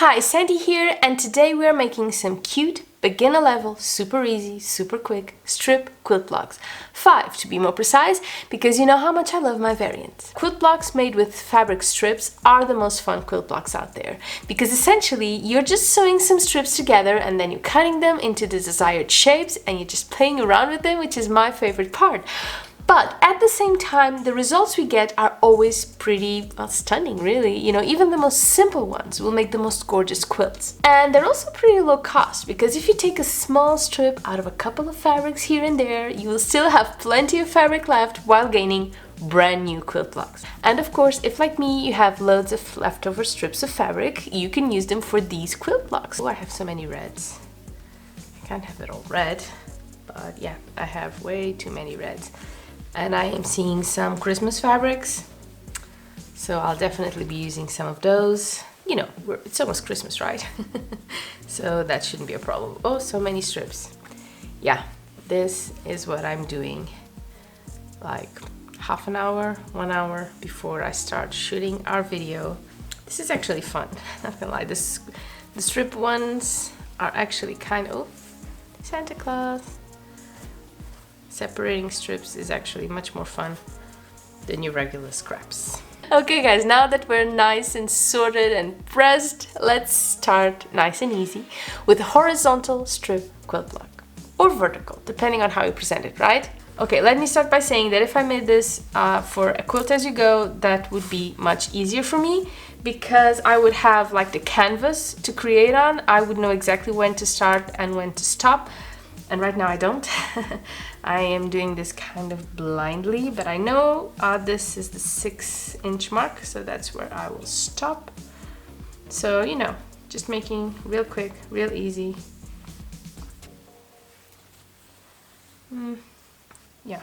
Hi, Sandy here, and today we are making some cute, beginner level, super easy, super quick strip quilt blocks. 5 to be more precise, because you know how much I love my variants. Quilt blocks made with fabric strips are the most fun quilt blocks out there, because essentially you're just sewing some strips together and then you're cutting them into the desired shapes and you're just playing around with them, which is my favorite part. But at the same time, the results we get are always pretty, well, stunning, really. You know, even the most simple ones will make the most gorgeous quilts. And they're also pretty low cost, because if you take a small strip out of a couple of fabrics here and there, you will still have plenty of fabric left while gaining brand new quilt blocks. And of course, if like me, you have loads of leftover strips of fabric, you can use them for these quilt blocks. Oh, I have so many reds. I can't have it all red, but yeah, I have way too many reds. And I am seeing some Christmas fabrics, so I'll definitely be using some of those. You know, it's almost Christmas, right? So that shouldn't be a problem. Oh, so many strips. Yeah, this is what I'm doing like half an hour, 1 hour before I start shooting our video. This is actually fun, not gonna lie. The strip ones are actually kind of, Santa Claus. Separating strips is actually much more fun than your regular scraps. Okay guys, now that we're nice and sorted and pressed, let's start nice and easy with a horizontal strip quilt block, or vertical, depending on how you present it, right? Okay, let me start by saying that if I made this for a quilt as you go, that would be much easier for me, because I would have like the canvas to create on. I would know exactly when to start and when to stop. And right now I don't. I am doing this kind of blindly, but I know this is the 6-inch mark, so that's where I will stop. So, you know, just making real quick, real easy. Yeah,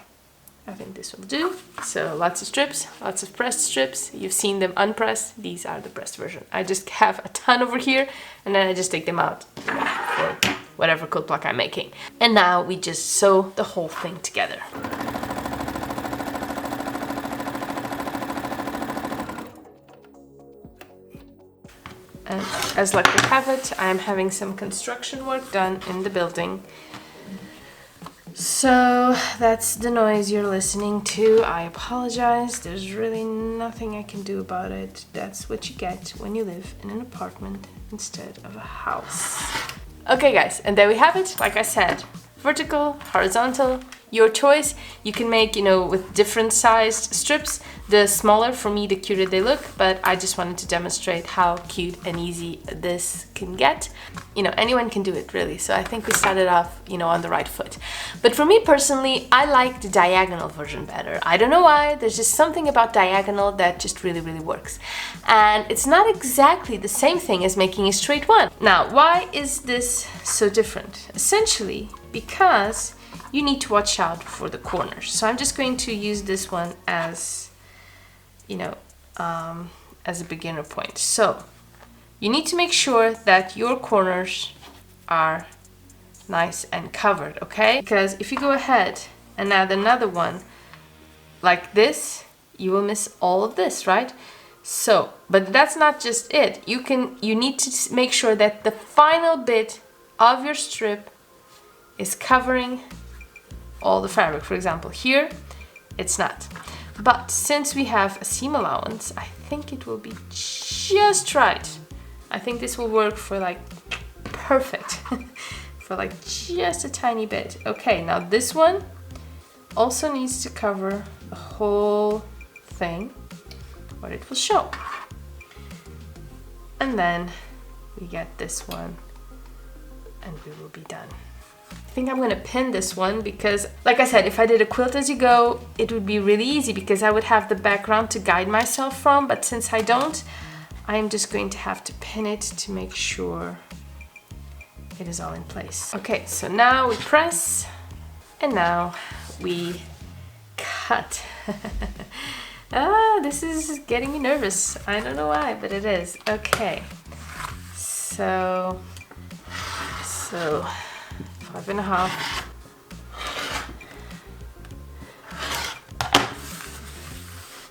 I think this will do. So lots of strips, lots of pressed strips. You've seen them unpressed. These are the pressed version. I just have a ton over here, and then I just take them out for whatever quilt block I'm making. And now we just sew the whole thing together. And as luck would have it, I'm having some construction work done in the building. So that's the noise you're listening to. I apologize. There's really nothing I can do about it. That's what you get when you live in an apartment instead of a house. Okay guys, and there we have it. Like I said, vertical, horizontal, your choice. You can make, you know, with different sized strips. The smaller, for me, the cuter they look, but I just wanted to demonstrate how cute and easy this can get. You know, anyone can do it, really. So I think we started off, you know, on the right foot. But for me personally, I like the diagonal version better. I don't know why, there's just something about diagonal that just really, really works. And it's not exactly the same thing as making a straight one. Now, why is this so different? Essentially, because you need to watch out for the corners. So I'm just going to use this one as, you know, as a beginner point. So you need to make sure that your corners are nice and covered, okay? Because if you go ahead and add another one like this, you will miss all of this, right? So, but that's not just it. You need to make sure that the final bit of your strip is covering all the fabric. For example, here it's not. But since we have a seam allowance, I think it will be just right. I think this will work for like perfect. For like just a tiny bit. Okay, now this one also needs to cover the whole thing, but it will show. And then we get this one and we will be done. I think I'm gonna pin this one because, like I said, if I did a quilt as you go, it would be really easy because I would have the background to guide myself from, but since I don't, I'm just going to have to pin it to make sure it is all in place. Okay, so now we press, and now we cut. This is getting me nervous. I don't know why, but it is. Okay, so 5.5.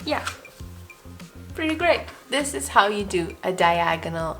Yeah, pretty great. This is how you do a diagonal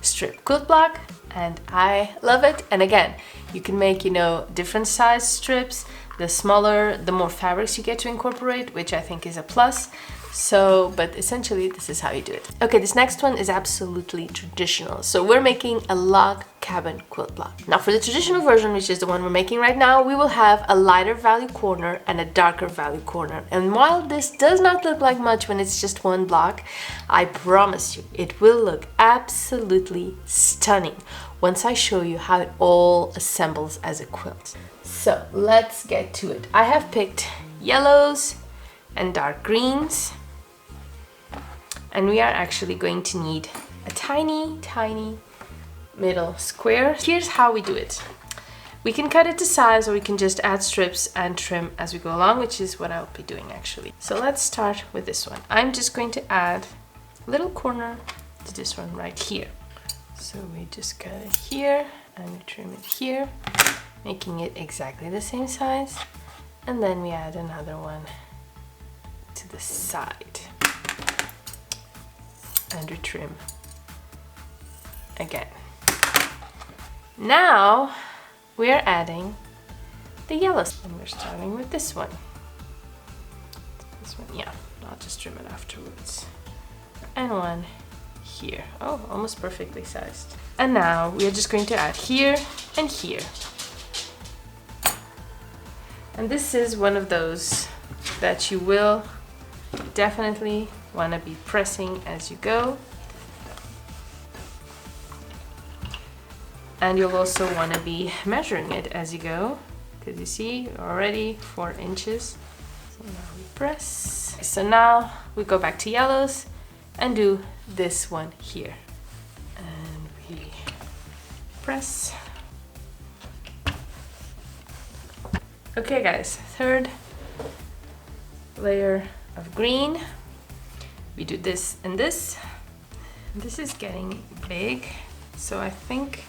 strip quilt block, and I love it. And again, you can make, you know, different size strips. The smaller, the more fabrics you get to incorporate, which I think is a plus. So, but essentially this is how you do it. Okay, this next one is absolutely traditional. So we're making a log cabin quilt block. Now for the traditional version, which is the one we're making right now, we will have a lighter value corner and a darker value corner. And while this does not look like much when it's just one block, I promise you, it will look absolutely stunning once I show you how it all assembles as a quilt. So let's get to it. I have picked yellows and dark greens. And we are actually going to need a tiny middle square. Here's how we do it. We can cut it to size, or we can just add strips and trim as we go along, which is what I'll be doing actually. So let's start with this one. I'm just going to add a little corner to this one right here. So we just cut it here and we trim it here, making it exactly the same size. And then we add another one to the side. And we trim again. Now we are adding the yellows, and we're starting with this one. This one, yeah, I'll just trim it afterwards. And one here. Oh, almost perfectly sized. And now we are just going to add here and here. And this is one of those that you will definitely want to be pressing as you go, and you'll also want to be measuring it as you go, because you see already 4 inches. So now we press. So now we go back to yellows and do this one here, and we press. Okay guys, third layer of green. We do this and this. This is getting big, so I think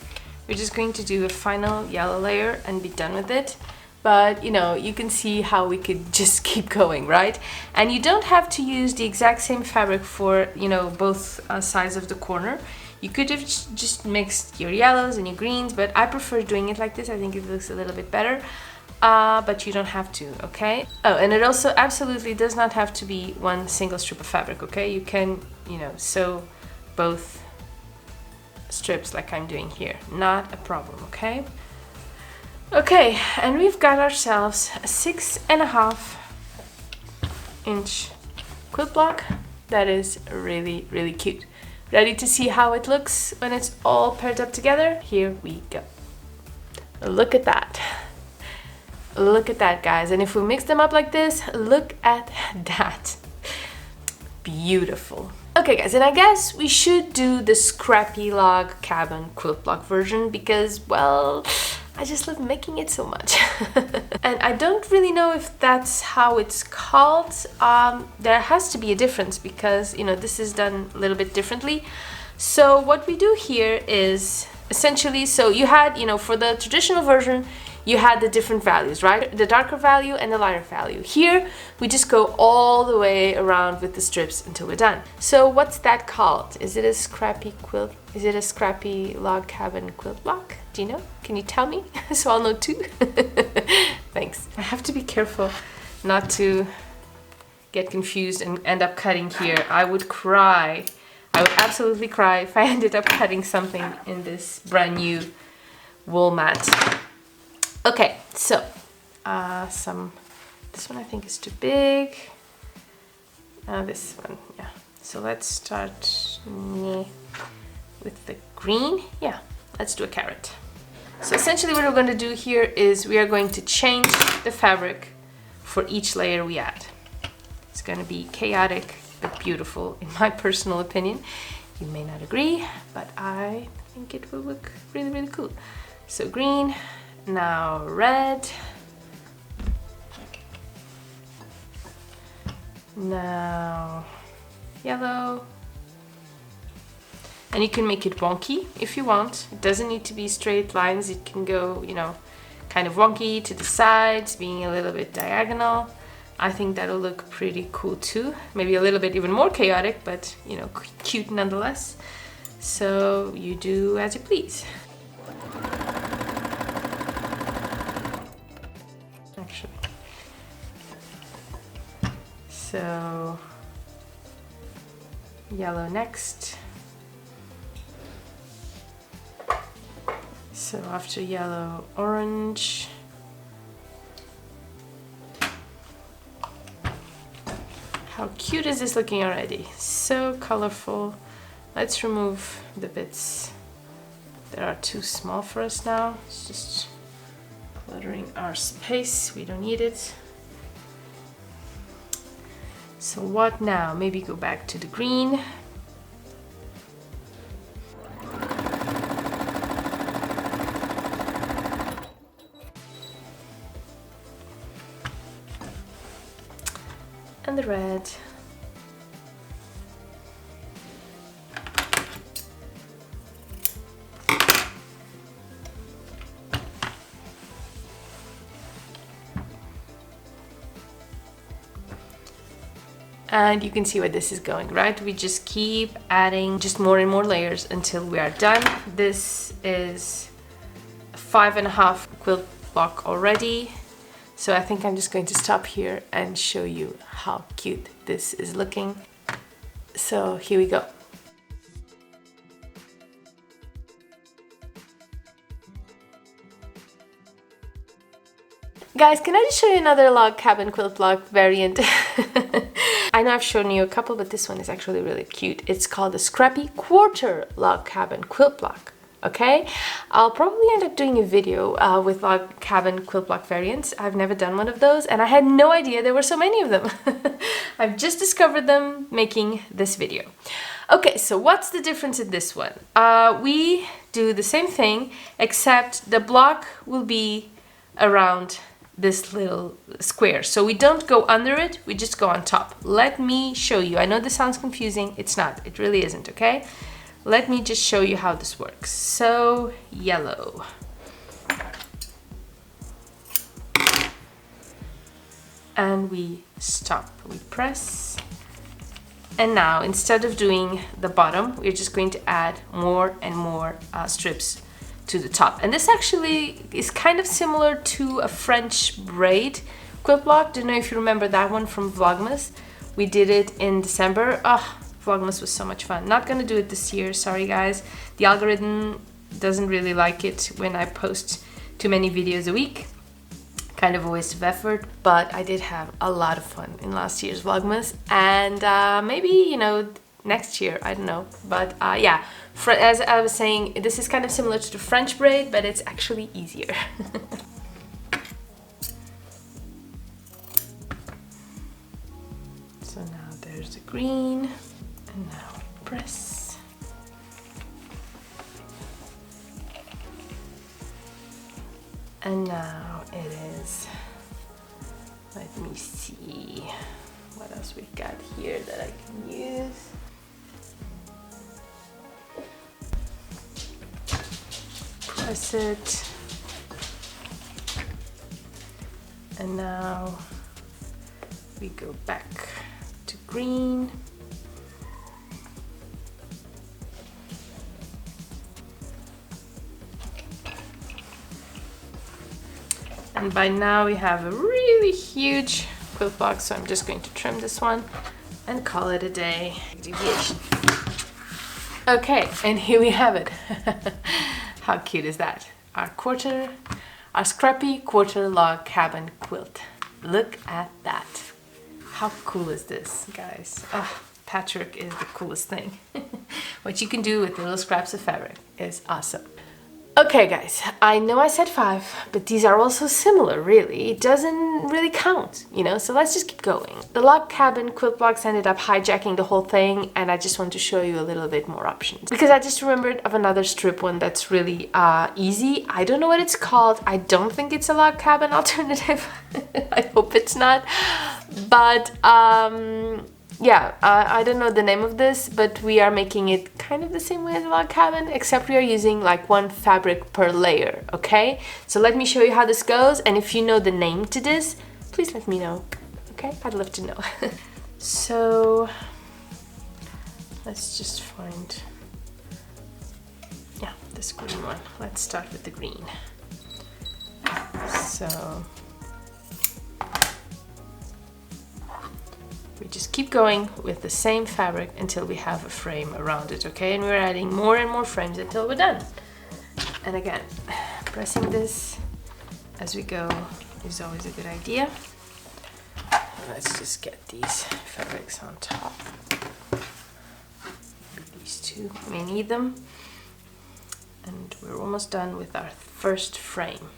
we're just going to do a final yellow layer and be done with it. But you know, you can see how we could just keep going, right? And you don't have to use the exact same fabric for, you know, both sides of the corner. You could have just mixed your yellows and your greens, but I prefer doing it like this. I think it looks a little bit better. But you don't have to, okay? Oh, and it also absolutely does not have to be one single strip of fabric, okay? You can, you know, sew both strips like I'm doing here. Not a problem, okay? Okay, and we've got ourselves a 6.5 inch quilt block that is really, really cute. Ready to see how it looks when it's all paired up together? Here we go. Look at that. Look at that, guys. And if we mix them up like this, look at that. Beautiful. Okay guys, and I guess we should do the Scrappy log cabin quilt block version because, well, I just love making it so much. And I don't really know if that's how it's called. There has to be a difference because, you know, this is done a little bit differently. So what we do here is essentially, so you had, you know, for the traditional version, you had the different values, right? The darker value and the lighter value. Here, we just go all the way around with the strips until we're done. So what's that called? Is it a Scrappy quilt? Is it a Scrappy log cabin quilt block? Do you know? Can you tell me? So I'll know too. Thanks. I have to be careful not to get confused and end up cutting here. I would cry. I would absolutely cry if I ended up cutting something in this brand new wool mat. Okay, so this one I think is too big. This one, yeah. So let's start with the green. Yeah, let's do a carrot. So essentially what we're going to do here is we are going to change the fabric for each layer we add. It's going to be chaotic but beautiful in my personal opinion. You may not agree, but I think it will look really, really cool. So green. Now red, now yellow, and you can make it wonky if you want. It doesn't need to be straight lines. It can go, you know, kind of wonky to the sides, being a little bit diagonal. I think that'll look pretty cool too. Maybe a little bit even more chaotic, but you know, cute nonetheless. So you do as you please. Actually. So yellow next. So after yellow, orange. How cute is this looking already? So colorful. Let's remove the bits that are too small for us now. It's just cluttering our space. We don't need it. So what now? Maybe go back to the green. And the red. And you can see where this is going, right? We just keep adding just more and more layers until we are done. This is a 5.5 quilt block already. So I think I'm just going to stop here and show you how cute this is looking. So here we go. Guys, can I just show you another log cabin quilt block variant? I know I've shown you a couple, but this one is actually really cute. It's called the Scrappy quarter log cabin quilt block. Okay, I'll probably end up doing a video with log cabin quilt block variants. I've never done one of those and I had no idea there were so many of them. I've just discovered them making this video. Okay, so what's the difference in this one? We do the same thing, except the block will be around this little square. So we don't go under it, we just go on top. Let me show you. I know this sounds confusing. It's not. It really isn't, okay? Let me just show you how this works. So, yellow. And we stop. We press. And now, instead of doing the bottom, we're just going to add more and more strips to the top. And this actually is kind of similar to a French braid quilt block. Don't know if you remember that one from Vlogmas. We did it in December. Oh, Vlogmas was so much fun. Not gonna do it this year, sorry guys. The algorithm doesn't really like it when I post too many videos a week. Kind of a waste of effort, but I did have a lot of fun in last year's Vlogmas. And maybe, you know, next year, I don't know. But yeah, as I was saying, this is kind of similar to the French braid, but it's actually easier. So now there's the green, and now press. And now it is, let me see what else we got here that I can use. Press it. And now we go back to green. And by now we have a really huge quilt block, so I'm just going to trim this one and call it a day. Deviation. Okay, and here we have it. How cute is that? Our Scrappy quarter log cabin quilt. Look at that. How cool is this, guys? Oh, patchwork is the coolest thing. What you can do with little scraps of fabric is awesome. Okay guys, I know I said 5, but these are also similar, really. It doesn't really count, you know, so let's just keep going. The log cabin quilt blocks ended up hijacking the whole thing, and I just want to show you a little bit more options. Because I just remembered of another strip one that's really easy. I don't know what it's called. I don't think it's a log cabin alternative. I hope it's not. But yeah, I don't know the name of this, but we are making it kind of the same way as a log cabin, except we are using like one fabric per layer, okay? So let me show you how this goes, and if you know the name to this, please let me know, okay? I'd love to know. So let's just find this green one. Let's start with the green. So we just keep going with the same fabric until we have a frame around it, okay? And we're adding more and more frames until we're done. And again, pressing this as we go is always a good idea. Let's just get these fabrics on top. These two, we may need them. And we're almost done with our first frame.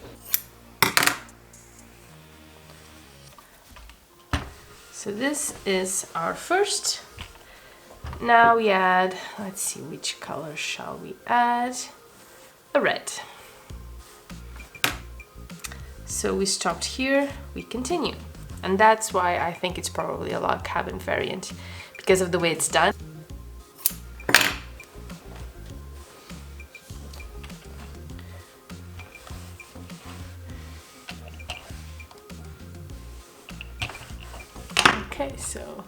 So this is our first. Now we add, let's see, which color shall we add? A red. So we stopped here, we continue. And that's why I think it's probably a log cabin variant, because of the way it's done. Okay, so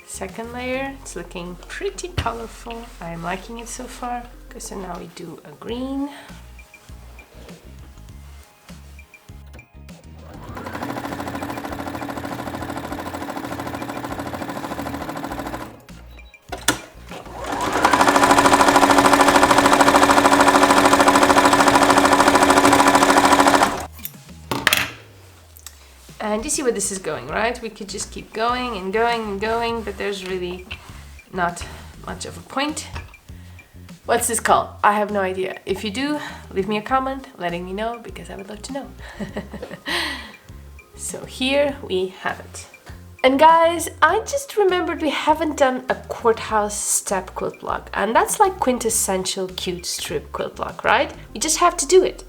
second layer, it's looking pretty colorful. I'm liking it so far. Okay, so now we do a green. And you see where this is going, right? We could just keep going and going and going, but there's really not much of a point. What's this called? I have no idea. If you do, leave me a comment letting me know, because I would love to know. So here we have it. And guys, I just remembered we haven't done a Courthouse step quilt block, and that's like quintessential cute strip quilt block, right? You just have to do it.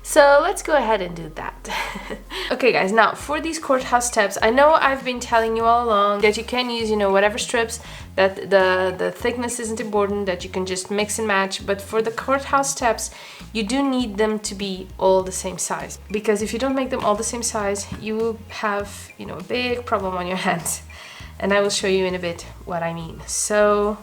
So let's go ahead and do that. Okay guys, now for these Courthouse steps, I know I've been telling you all along that you can use, you know, whatever strips, that the thickness isn't important, that you can just mix and match, but for the Courthouse steps, you do need them to be all the same size. Because if you don't make them all the same size, you will have, you know, a big problem on your hands. And I will show you in a bit what I mean. So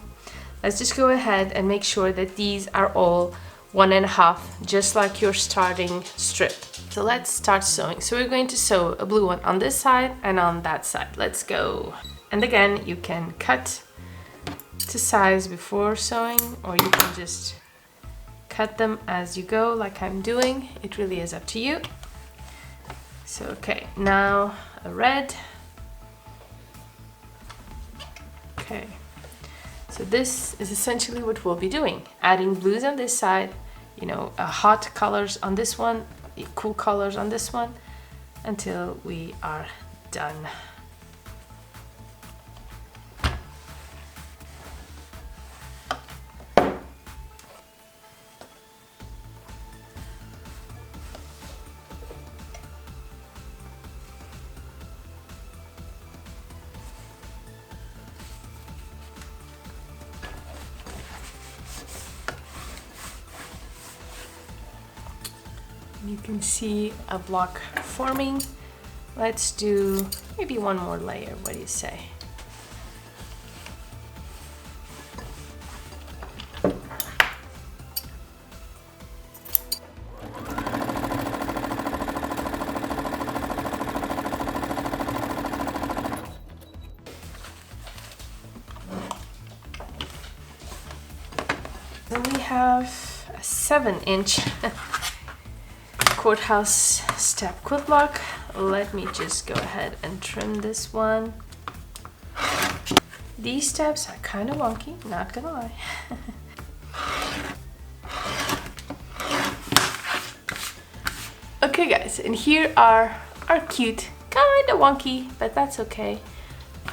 let's just go ahead and make sure that these are all 1.5, just like your starting strip. So let's start sewing. So we're going to sew a blue one on this side and on that side. Let's go. And again, you can cut to size before sewing, or you can just cut them as you go, like I'm doing. It really is up to you. So okay, now a red. Okay. So this is essentially what we'll be doing, adding blues on this side, you know, hot colors on this one, cool colors on this one, until we are done. You can see a block forming. Let's do maybe one more layer. What do you say? Then we have a 7-inch Courthouse step quilt block. Let me just go ahead and trim this one. These steps are kind of wonky, not gonna lie. Okay guys, and here are our cute, kind of wonky, but that's okay,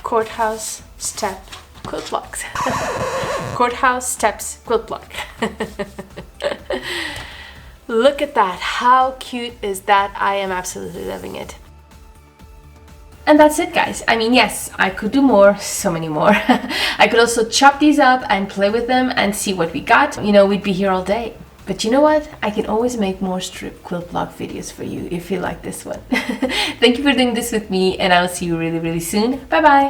Courthouse step quilt blocks. Courthouse steps quilt block. Look at that, how cute is that? I am absolutely loving it. And that's it guys. I mean, yes, I could do more, so many more. I could also chop these up and play with them and see what we got. You know, we'd be here all day. But you know what? I can always make more strip quilt block videos for you if you like this one. Thank you for doing this with me, and I'll see you really, really soon. Bye bye.